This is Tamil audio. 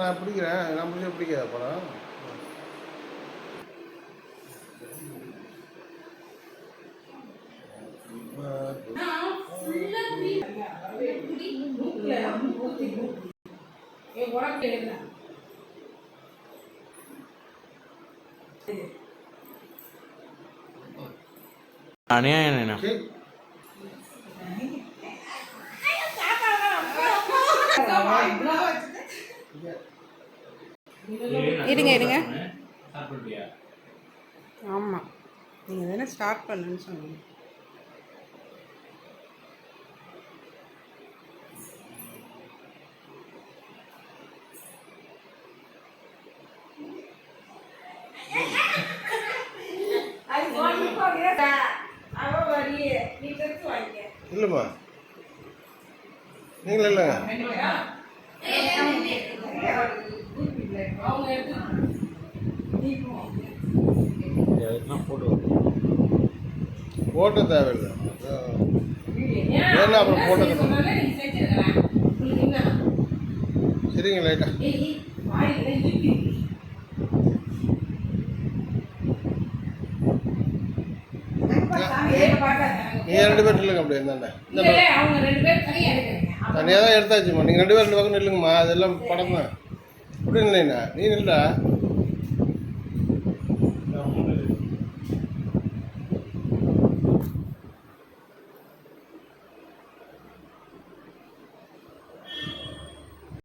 நான் பிடிக்கிறேன், நான் பிடிச்ச பிடிக்காத படம். அநியாயம். இருங்க இருங்க. ஆமாம், நீங்கள் தானே ஸ்டார்ட் பண்ணுன்னு சொன்னீங்க. இல்லைம்மா, நீங்கள் இல்லைங்க. போட்டோ தேவையில்லை, வேணா அப்புறம் போட்டோ. சரிங்க, லைட்டா நீங்கள் 2 பேர் இல்லைங்க. அப்படி இருந்தாண்ட தனியாக தான் எடுத்தாச்சும்மா. நீங்கள் 2 பேர் 2 பக்கம் இல்லைங்கம்மா. அதெல்லாம் படம் தான். அப்படி இல்லைண்ணா, நீ இல்லைடா.